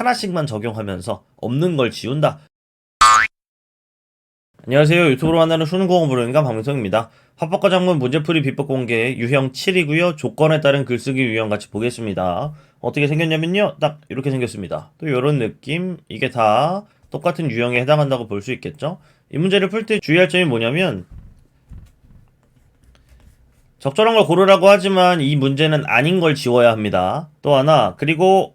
하나씩만 적용하면서 없는 걸 지운다. 안녕하세요. 유튜브로 만나는 수능공부 부르는가 박민성입니다. 합법과 작문 문제풀이 비법 공개 유형 7이고요. 조건에 따른 글쓰기 유형 같이 보겠습니다. 어떻게 생겼냐면요. 딱 이렇게 생겼습니다. 또 이런 느낌. 이게 다 똑같은 유형에 해당한다고 볼 수 있겠죠. 이 문제를 풀 때 주의할 점이 뭐냐면 적절한 걸 고르라고 하지만 이 문제는 아닌 걸 지워야 합니다. 또 하나, 그리고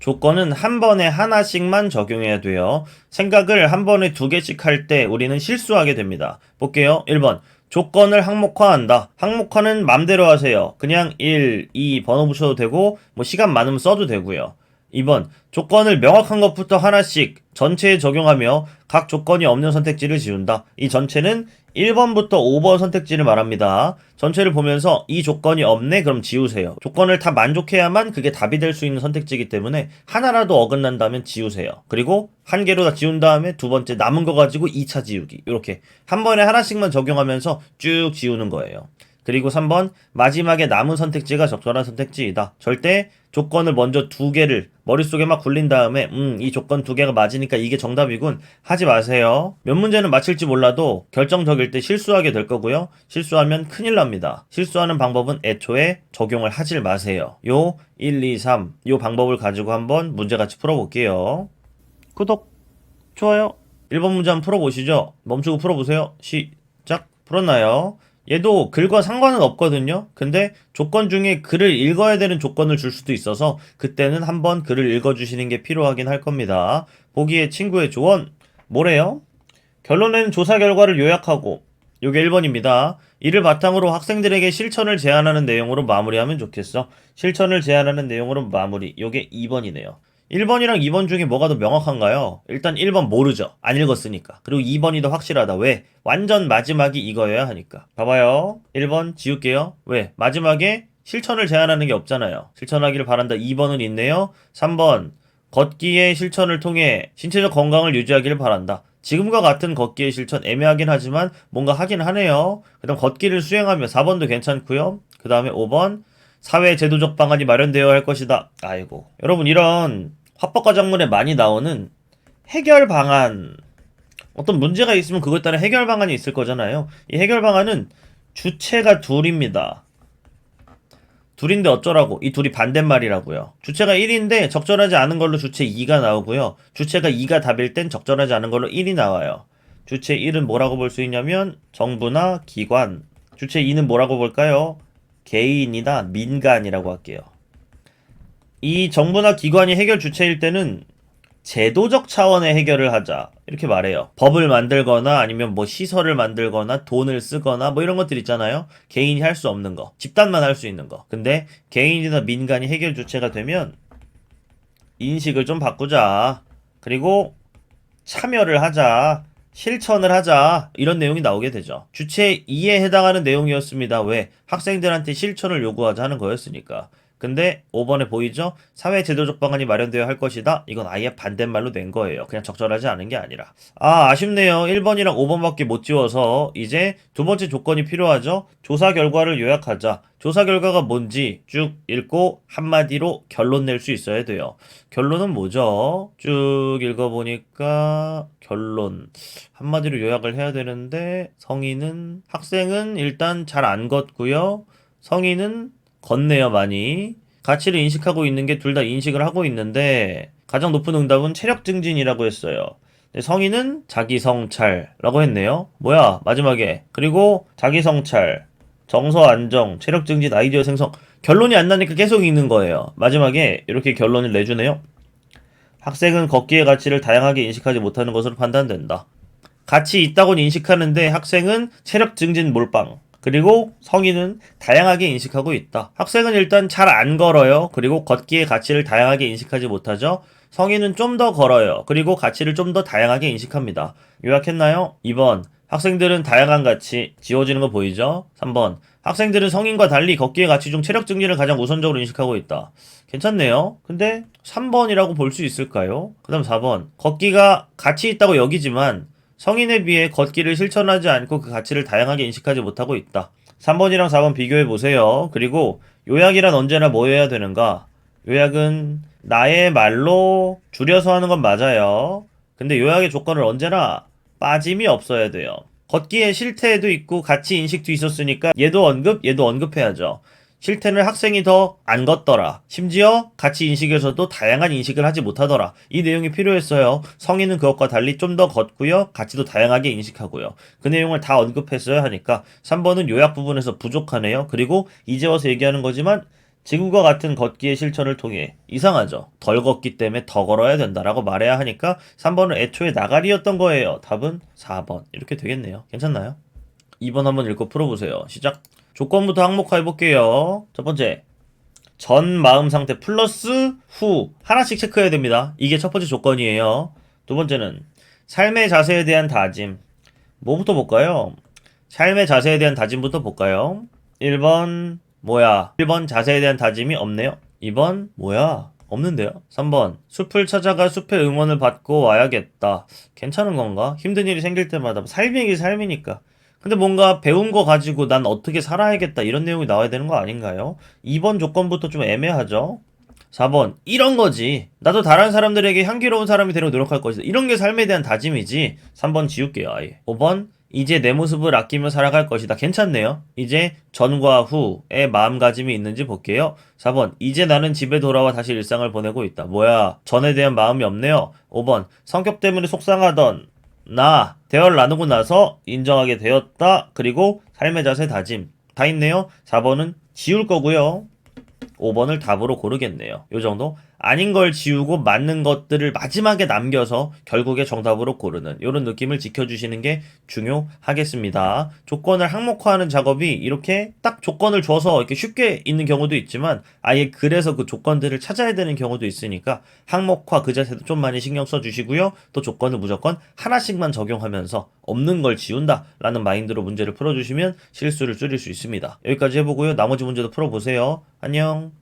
조건은 한 번에 하나씩만 적용해야 돼요. 생각을 한 번에 두 개씩 할 때 우리는 실수하게 됩니다. 볼게요. 1번. 조건을 항목화한다. 항목화는 맘대로 하세요. 그냥 1, 2 번호 붙여도 되고 뭐 시간 많으면 써도 되고요. 2번. 조건을 명확한 것부터 하나씩 전체에 적용하며 각 조건이 없는 선택지를 지운다. 이 전체는 1번부터 5번 선택지를 말합니다. 전체를 보면서 이 조건이 없네? 그럼 지우세요. 조건을 다 만족해야만 그게 답이 될 수 있는 선택지이기 때문에 하나라도 어긋난다면 지우세요. 그리고 한 개로 다 지운 다음에 두 번째 남은 거 가지고 2차 지우기. 이렇게 한 번에 하나씩만 적용하면서 쭉 지우는 거예요. 그리고 3번 마지막에 남은 선택지가 적절한 선택지이다. 절대 조건을 먼저 두 개를 머릿속에 막 굴린 다음에 이 조건 두 개가 맞으니까 이게 정답이군 하지 마세요. 몇 문제는 맞힐지 몰라도 결정적일 때 실수하게 될 거고요. 실수하면 큰일 납니다. 실수하는 방법은 애초에 적용을 하질 마세요. 요 1, 2, 3 요 방법을 가지고 한번 문제 같이 풀어볼게요. 구독, 좋아요. 1번 문제 한번 풀어보시죠. 멈추고 풀어보세요. 시작. 풀었나요? 얘도 글과 상관은 없거든요. 근데 조건 중에 글을 읽어야 되는 조건을 줄 수도 있어서 그때는 한번 글을 읽어주시는 게 필요하긴 할 겁니다. 보기에 친구의 조언 뭐래요? 결론에는 조사 결과를 요약하고 요게 1번입니다. 이를 바탕으로 학생들에게 실천을 제안하는 내용으로 마무리하면 좋겠어. 실천을 제안하는 내용으로 마무리. 요게 2번이네요. 1번이랑 2번 중에 뭐가 더 명확한가요? 일단 1번 모르죠. 안 읽었으니까. 그리고 2번이 더 확실하다. 왜? 완전 마지막이 이거여야 하니까. 봐봐요. 1번 지울게요. 왜? 마지막에 실천을 제안하는 게 없잖아요. 실천하기를 바란다. 2번은 있네요. 3번 걷기의 실천을 통해 신체적 건강을 유지하기를 바란다. 지금과 같은 걷기의 실천 애매하긴 하지만 뭔가 하긴 하네요. 그 다음 걷기를 수행하며 4번도 괜찮고요. 그 다음에 5번 사회 제도적 방안이 마련되어야 할 것이다. 아이고 여러분 이런 화법과 작문에 많이 나오는 해결 방안 어떤 문제가 있으면 그것 따라 해결 방안이 있을 거잖아요. 이 해결 방안은 주체가 둘입니다. 둘인데 어쩌라고? 이 둘이 반대말이라고요. 주체가 1인데 적절하지 않은 걸로 주체 2가 나오고요. 주체가 2가 답일 땐 적절하지 않은 걸로 1이 나와요. 주체 1은 뭐라고 볼 수 있냐면 정부나 기관. 주체 2는 뭐라고 볼까요? 개인이나 민간이라고 할게요. 이 정부나 기관이 해결 주체일 때는 제도적 차원의 해결을 하자 이렇게 말해요. 법을 만들거나 아니면 뭐 시설을 만들거나 돈을 쓰거나 뭐 이런 것들 있잖아요. 개인이 할 수 없는 거, 집단만 할 수 있는 거. 근데 개인이나 민간이 해결 주체가 되면 인식을 좀 바꾸자. 그리고 참여를 하자. 실천을 하자. 이런 내용이 나오게 되죠. 주체 2에 해당하는 내용이었습니다. 왜? 학생들한테 실천을 요구하자 하는 거였으니까. 근데 5번에 보이죠? 사회 제도적 방안이 마련되어야 할 것이다. 이건 아예 반대말로 낸 거예요. 그냥 적절하지 않은 게 아니라. 아쉽네요. 1번이랑 5번밖에 못 지워서 이제 두 번째 조건이 필요하죠. 조사 결과를 요약하자. 조사 결과가 뭔지 쭉 읽고 한마디로 결론 낼 수 있어야 돼요. 결론은 뭐죠? 쭉 읽어보니까 결론 한마디로 요약을 해야 되는데 학생은 일단 잘 안 걷고요. 성인은 걷네요, 많이. 가치를 인식하고 있는 게 둘 다 인식을 하고 있는데 가장 높은 응답은 체력 증진이라고 했어요. 성인은 자기 성찰라고 했네요. 뭐야, 마지막에. 그리고 자기 성찰, 정서 안정, 체력 증진, 아이디어 생성. 결론이 안 나니까 계속 읽는 거예요. 마지막에 이렇게 결론을 내주네요. 학생은 걷기의 가치를 다양하게 인식하지 못하는 것으로 판단된다. 가치 있다고는 인식하는데 학생은 체력 증진 몰빵. 그리고 성인은 다양하게 인식하고 있다. 학생은 일단 잘 안 걸어요. 그리고 걷기의 가치를 다양하게 인식하지 못하죠. 성인은 좀 더 걸어요. 그리고 가치를 좀 더 다양하게 인식합니다. 요약했나요? 2번. 학생들은 다양한 가치, 지워지는 거 보이죠? 3번. 학생들은 성인과 달리 걷기의 가치 중 체력 증진을 가장 우선적으로 인식하고 있다. 괜찮네요. 근데 3번이라고 볼 수 있을까요? 그 다음 4번. 걷기가 가치 있다고 여기지만 성인에 비해 걷기를 실천하지 않고 그 가치를 다양하게 인식하지 못하고 있다. 3번이랑 4번 비교해 보세요. 그리고 요약이란 언제나 뭐 해야 되는가? 요약은 나의 말로 줄여서 하는 건 맞아요. 근데 요약의 조건을 언제나 빠짐이 없어야 돼요. 걷기에 실태도 있고 가치 인식도 있었으니까 얘도 언급해야죠. 실태는 학생이 더 안 걷더라. 심지어 가치 인식에서도 다양한 인식을 하지 못하더라. 이 내용이 필요했어요. 성인은 그것과 달리 좀 더 걷고요. 가치도 다양하게 인식하고요. 그 내용을 다 언급했어야 하니까 3번은 요약 부분에서 부족하네요. 그리고 이제 와서 얘기하는 거지만 지금과 같은 걷기의 실천을 통해 이상하죠. 덜 걷기 때문에 더 걸어야 된다라고 말해야 하니까 3번은 애초에 나가리였던 거예요. 답은 4번. 이렇게 되겠네요. 괜찮나요? 2번 한번 읽고 풀어보세요. 시작. 조건부터 항목화 해볼게요. 첫 번째. 전 마음 상태 플러스 후. 하나씩 체크해야 됩니다. 이게 첫 번째 조건이에요. 두 번째는 삶의 자세에 대한 다짐. 뭐부터 볼까요? 삶의 자세에 대한 다짐부터 볼까요? 1번 뭐야? 1번 자세에 대한 다짐이 없네요. 2번 뭐야? 없는데요. 3번 숲을 찾아가 숲의 응원을 받고 와야겠다. 괜찮은 건가? 힘든 일이 생길 때마다 삶이 삶이니까. 근데 뭔가 배운 거 가지고 난 어떻게 살아야겠다 이런 내용이 나와야 되는 거 아닌가요? 2번 조건부터 좀 애매하죠? 4번 이런 거지. 나도 다른 사람들에게 향기로운 사람이 되려고 노력할 것이다. 이런 게 삶에 대한 다짐이지. 3번 지울게요 아예. 5번 이제 내 모습을 아끼며 살아갈 것이다. 괜찮네요. 이제 전과 후의 마음가짐이 있는지 볼게요. 4번 이제 나는 집에 돌아와 다시 일상을 보내고 있다. 뭐야 전에 대한 마음이 없네요. 5번 성격 때문에 속상하던 나 대화를 나누고 나서 인정하게 되었다. 그리고 삶의 자세 다짐 다 있네요. 4번은 지울 거고요. 5번을 답으로 고르겠네요. 요 정도? 아닌 걸 지우고 맞는 것들을 마지막에 남겨서 결국에 정답으로 고르는 이런 느낌을 지켜주시는 게 중요하겠습니다. 조건을 항목화하는 작업이 이렇게 딱 조건을 줘서 이렇게 쉽게 있는 경우도 있지만 아예 그래서 그 조건들을 찾아야 되는 경우도 있으니까 항목화 그 자세도 좀 많이 신경 써주시고요. 또 조건을 무조건 하나씩만 적용하면서 없는 걸 지운다 라는 마인드로 문제를 풀어주시면 실수를 줄일 수 있습니다. 여기까지 해보고요. 나머지 문제도 풀어보세요. 안녕.